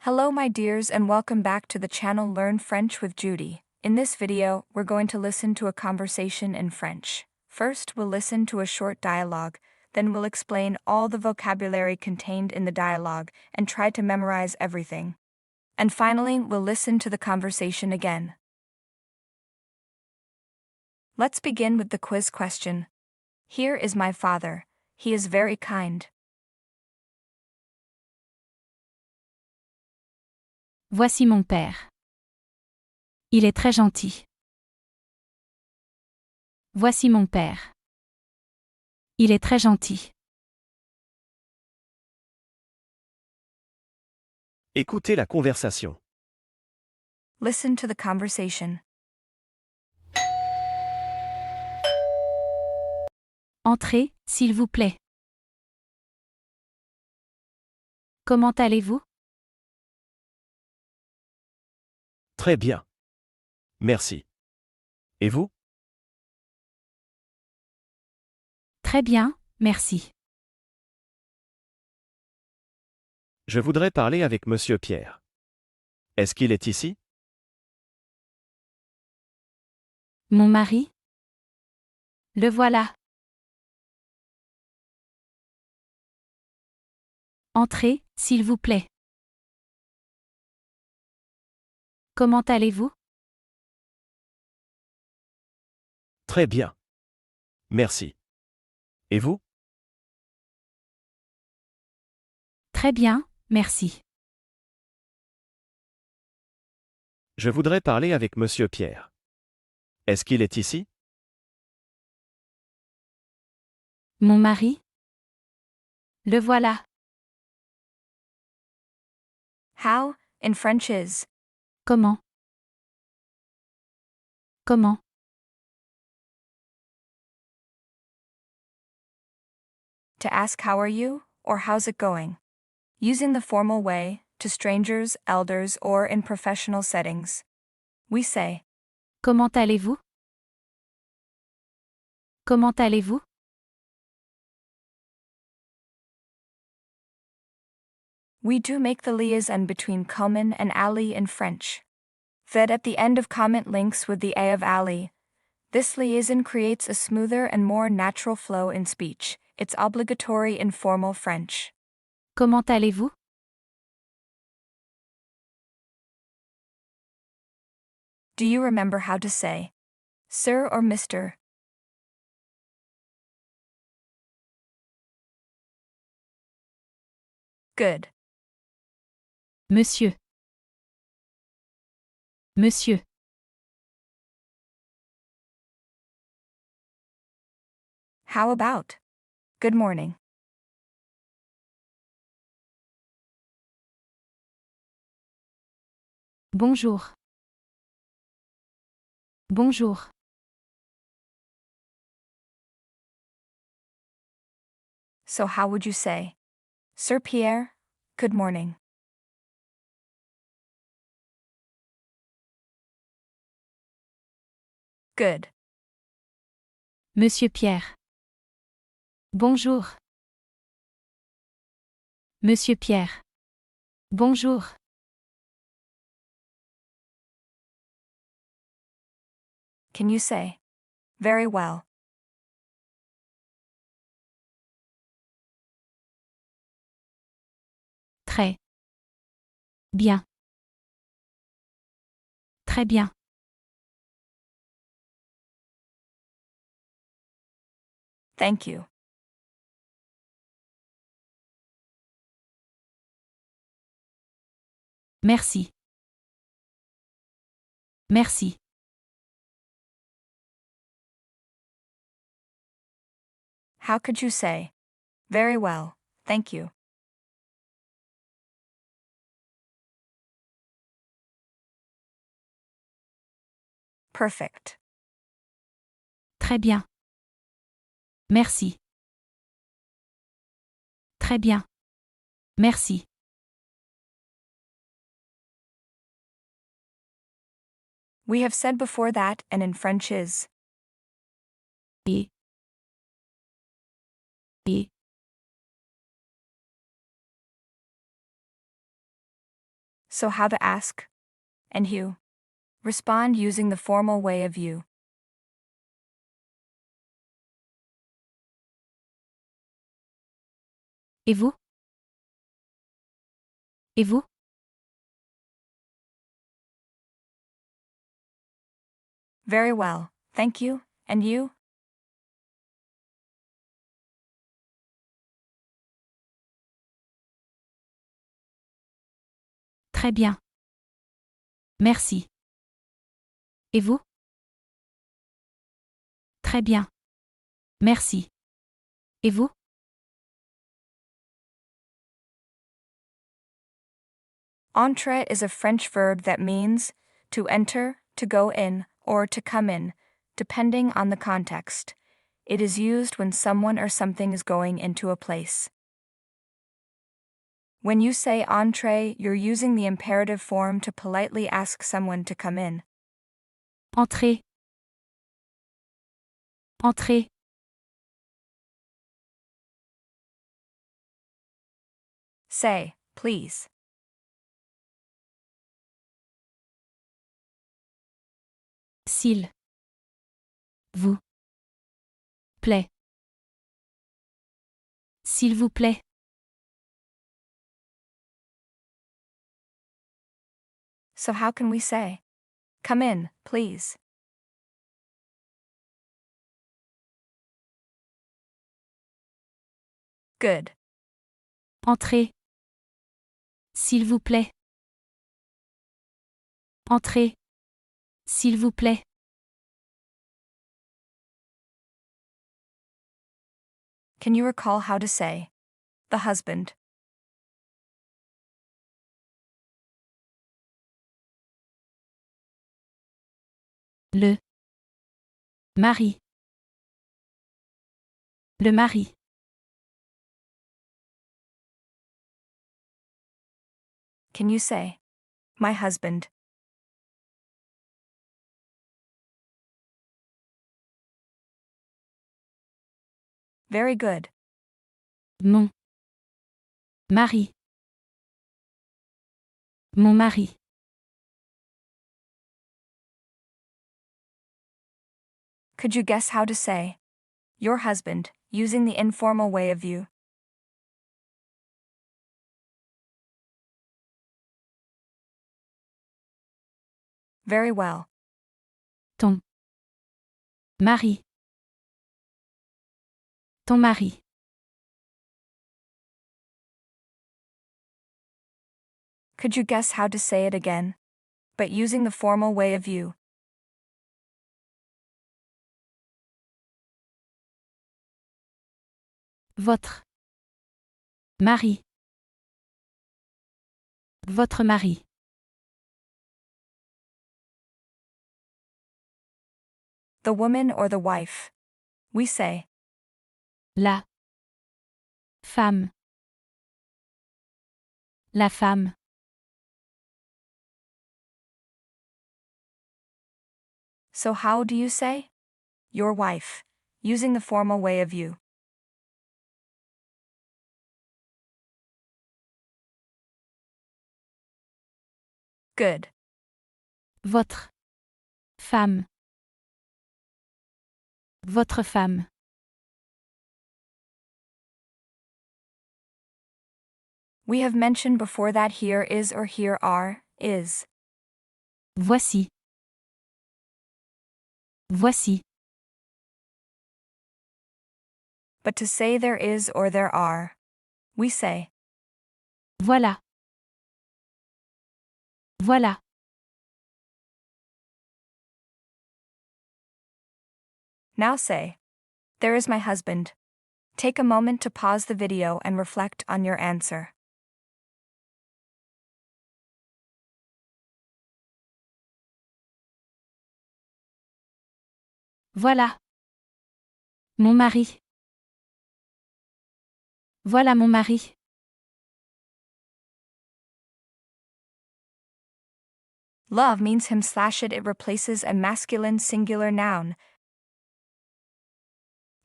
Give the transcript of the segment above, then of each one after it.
Hello my dears and welcome back to the channel Learn French with Judy. In this video, we're going to listen to a conversation in French. First, we'll listen to a short dialogue, then we'll explain all the vocabulary contained in the dialogue and try to memorize everything. And finally, we'll listen to the conversation again. Let's begin with the quiz question. Here is my father. He is very kind. Voici mon père. Il est très gentil. Voici mon père. Il est très gentil. Écoutez la conversation. Listen to the conversation. Entrez, s'il vous plaît. Comment allez-vous? Très bien. Merci. Et vous? Très bien, merci. Je voudrais parler avec Monsieur Pierre. Est-ce qu'il est ici? Mon mari? Le voilà. Entrez, s'il vous plaît. Comment allez-vous? Très bien. Merci. Et vous? Très bien, merci. Je voudrais parler avec Monsieur Pierre. Est-ce qu'il est ici? Mon mari? Le voilà. How, in French is. Comment? Comment? To ask how are you, or how's it going. Using the formal way, to strangers, elders, or in professional settings. We say, Comment allez-vous? Comment allez-vous? we do make the liaison between comment and alley in French. Fed at the end of comment links with the A of alley. This liaison creates a smoother and more natural flow in speech. It's obligatory in formal French. Comment allez-vous? Do you remember how to say Sir or Mr.? Good. Monsieur. Monsieur. How about good morning? Bonjour. Bonjour. So how would you say Sir Pierre, good morning? Good. Monsieur Pierre. Bonjour. Monsieur Pierre. Bonjour. Can you say very well? Très. Bien. Très bien. Thank you. Merci. Merci. How could you say very well, thank you? Perfect. Très bien. Merci. Très bien. Merci. We have said before that and in French is Et. Et. So how to ask? And you? Respond using the formal way of you. Et vous? Et vous? Very well, thank you, and you? Très bien. Merci. Et vous? Très bien. Merci. Et vous? Entrer is a French verb that means to enter, to go in, or to come in, depending on the context. It is used when someone or something is going into a place. When you say entree, you're using the imperative form to politely ask someone to come in. Entrez. Entrez. Say, please. S'il vous plaît. S'il vous plaît. So how can we say, come in, please? Good. Entrez. S'il vous plaît. Entrez. S'il vous plaît. Can you recall how to say, the husband? Le mari. Le mari. Can you say, my husband? Very good. Mon mari. Mon mari. Could you guess how to say, your husband, using the informal way of you? Very well. Ton mari. Ton mari. Could you guess how to say it again, but using the formal way of you? Votre mari. Votre mari. The woman or the wife. We say, La femme. La femme. so how do you say? Your wife, using the formal way of you. Good. Votre femme. Votre femme. We have mentioned before that here is or here are, is. Voici. Voici. But to say there is or there are, we say, Voilà. Voilà. now say, there is my husband. Take a moment to pause the video and reflect on your answer. Voilà. Mon mari. Voilà mon mari. Love means him/it. It replaces a masculine singular noun.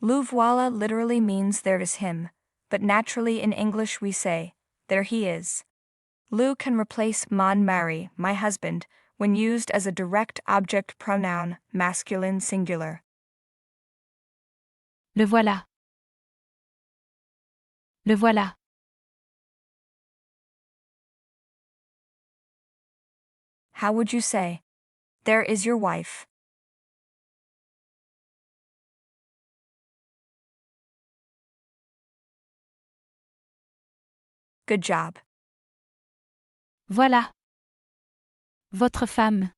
Le voilà literally means there is him, but naturally in English we say, there he is. Lou can replace mon mari, my husband, when used as a direct object pronoun, masculine singular. Le voilà. Le voilà. How would you say? There is your wife. Good job. Voilà. Votre femme.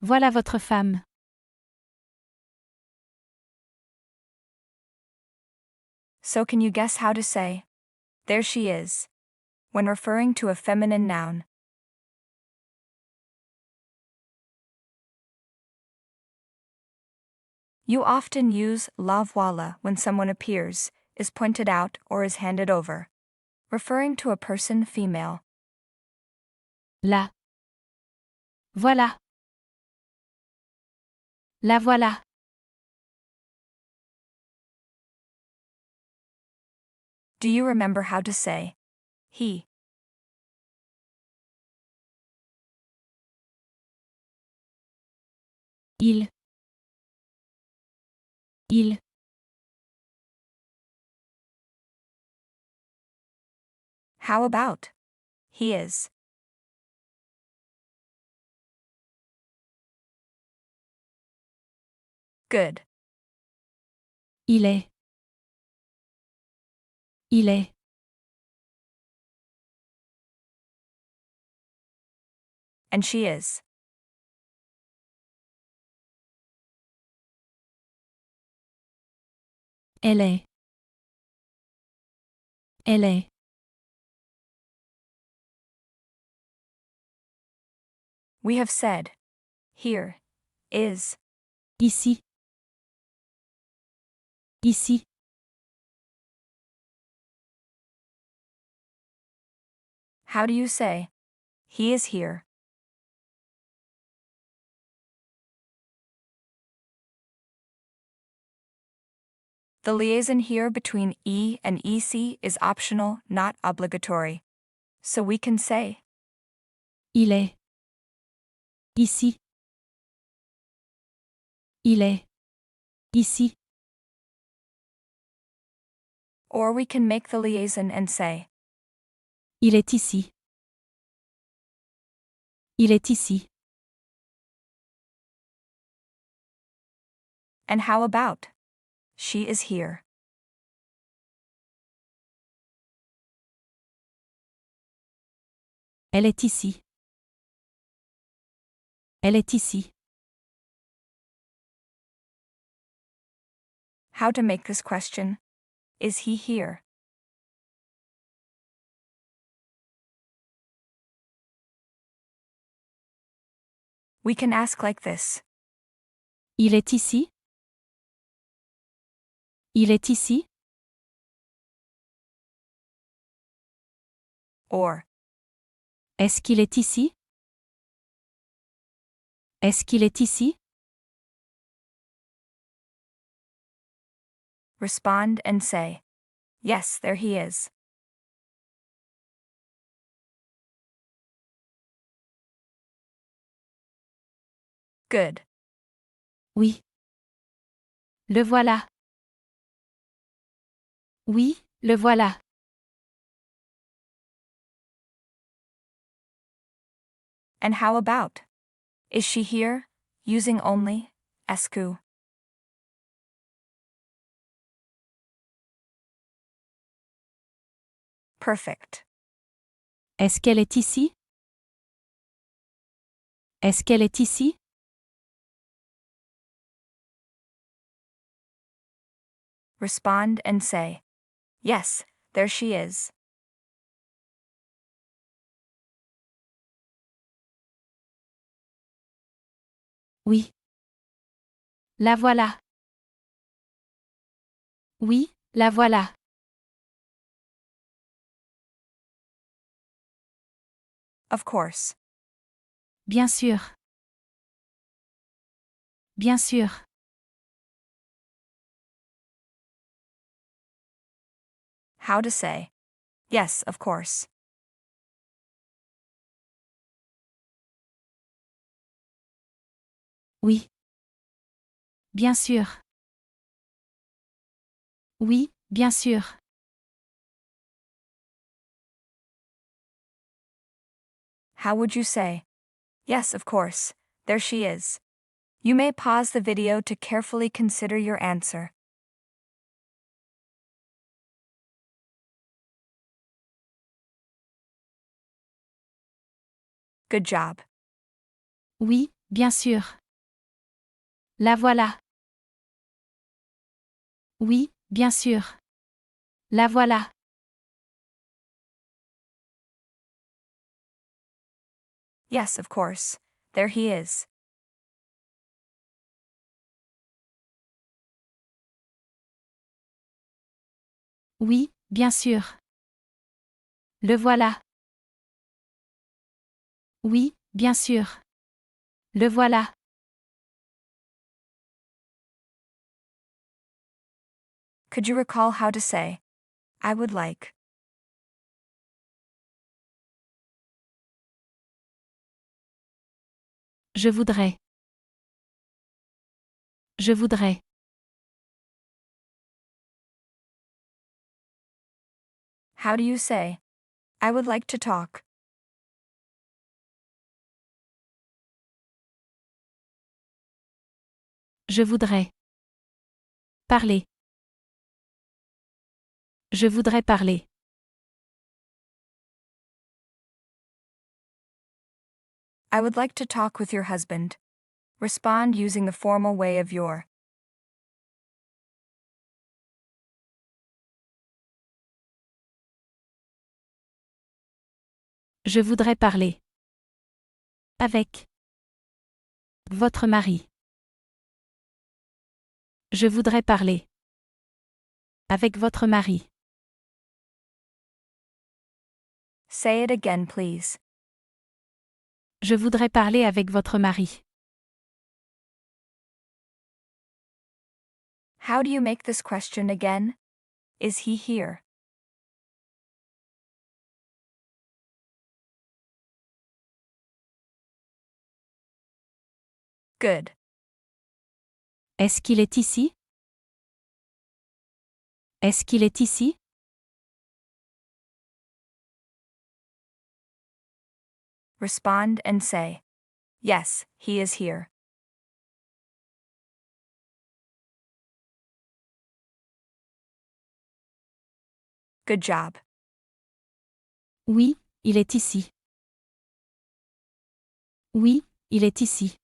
Voilà votre femme. So can you guess how to say, there she is, when referring to a feminine noun? You often use la voilà when someone appears, is pointed out, or is handed over, referring to a person female. La. Voilà. La voilà. Do you remember how to say, he? Il. Il. How about, he is? Good. Il est. Il est. And she is. Elle est. Elle est. We have said, here, is. Ici. Ici. How do you say, he is here? The liaison here between e and ec is optional, not obligatory. So we can say, Il est. Ici. Il est. Ici. or we can make the liaison and say, Il est ici. Il est ici. and how about, she is here. Elle est ici. Elle est ici. How to make this question, is he here? We can ask like this, Il est ici? Il est ici? or, Est-ce qu'il est ici? Est-ce qu'il est ici? respond and say, yes, there he is. Good. Oui. Le voilà. Oui, le voilà. And how about, is she here, using only, escu? Perfect. Est-ce qu'elle est ici? Est-ce qu'elle est ici? Respond and say, yes, there she is. Oui. La voilà. Oui, la voilà. Of course. Bien sûr. Bien sûr. How to say, Yes, of course. Oui. Bien sûr. Oui, bien sûr. How would you say? Yes, of course. There she is. You may pause the video to carefully consider your answer. Good job. Oui, bien sûr. La voilà. Oui, bien sûr. La voilà. Yes, of course. There he is. Oui, bien sûr. Le voilà. Oui, bien sûr. Le voilà. Could you recall how to say, I would like? Je voudrais. Je voudrais. How do you say, I would like to talk? Je voudrais. Parler. Je voudrais parler. I would like to talk with your husband. Respond using the formal way of your. Je voudrais parler. Avec. Votre mari. Je voudrais parler. Avec votre mari. Say it again, please. Je voudrais parler avec votre mari. How do you make this question again? Is he here? Good. Est-ce qu'il est ici? Est-ce qu'il est ici? Respond and say, yes, he is here. Good job. Oui, il est ici. Oui, il est ici.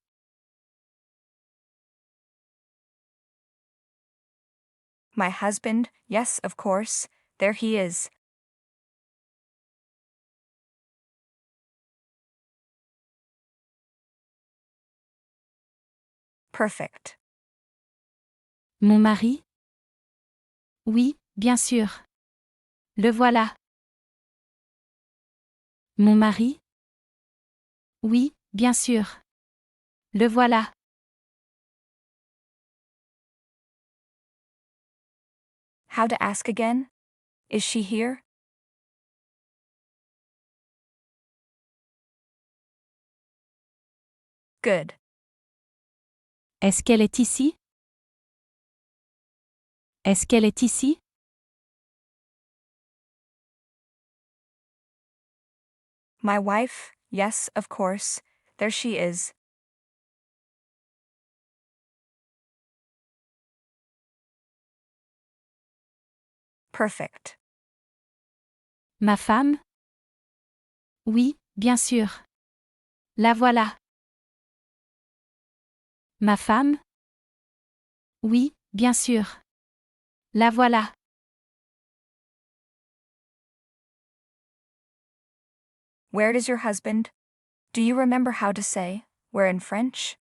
My husband, yes, of course, there he is. Perfect. Mon mari? Oui, bien sûr. Le voilà. Mon mari? Oui, bien sûr. Le voilà. How to ask again? Is she here? Good. Est-ce qu'elle est ici? Est-ce qu'elle est ici? My wife, yes, of course, there she is. Perfect. Ma femme? Oui, bien sûr. La voilà. Ma femme? Oui, bien sûr. La voilà. Where does your husband? Do you remember how to say, where in French?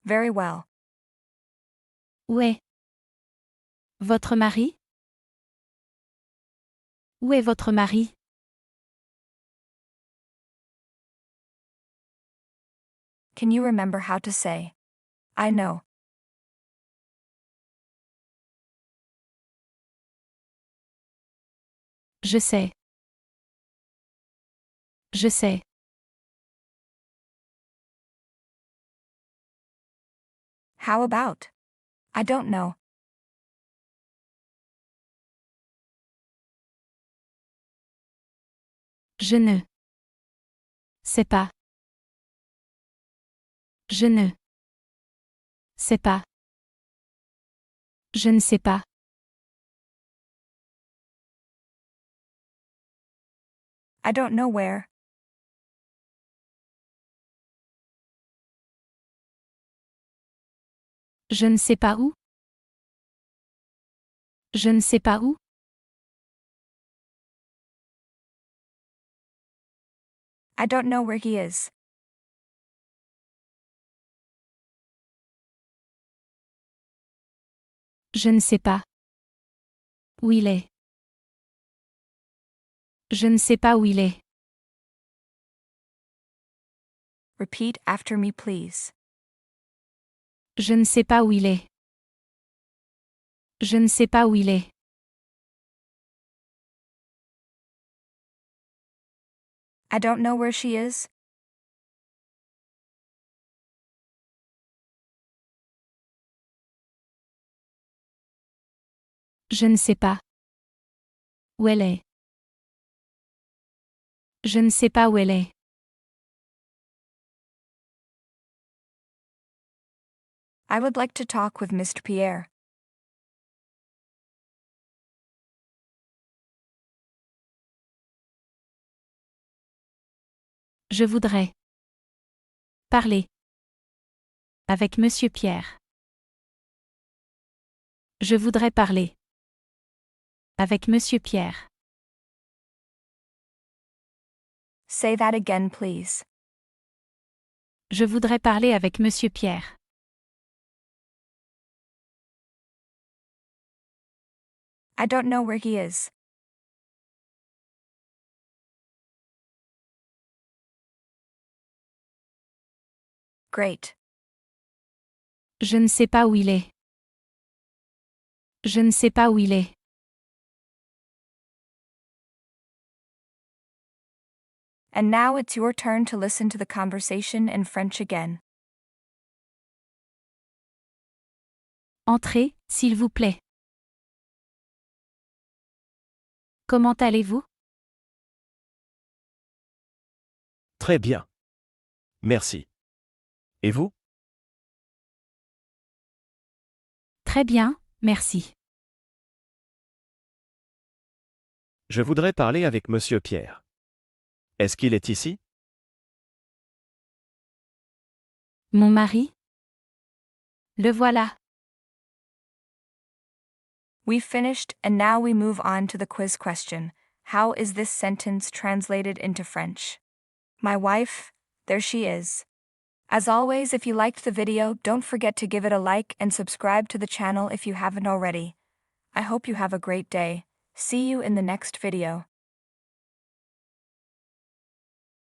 Very well. Où est? Votre mari? Où est votre mari? Can you remember how to say, I know? Je sais. Je sais. How about, I don't know? Je ne sais pas. Je ne sais pas. Je ne sais pas. I don't know where. Je ne sais pas où. Je ne sais pas où. I don't know where he is. Je ne sais pas où il est. Je ne sais pas où il est. Repeat after me, please. Je ne sais pas où il est. Je ne sais pas où il est. I don't know where she is. Je ne sais pas où elle est. Je ne sais pas où elle est. I would like to talk with Mr. Pierre. Je voudrais parler avec Monsieur Pierre. Je voudrais parler avec Monsieur Pierre. Say that again, please. Je voudrais parler avec Monsieur Pierre. I don't know where he is. Great. Je ne sais pas où il est. Je ne sais pas où il est. And now it's your turn to listen to the conversation in French again. Entrez, s'il vous plaît. Comment allez-vous? Très bien. Merci. Et vous? Très bien, merci. Je voudrais parler avec monsieur Pierre. Est-ce qu'il est ici? Mon mari? Le voilà. We've finished, and now we move on to the quiz question. How is this sentence translated into French? My wife, there she is. As always, if you liked the video, don't forget to give it a like and subscribe to the channel if you haven't already. I hope you have a great day. See you in the next video.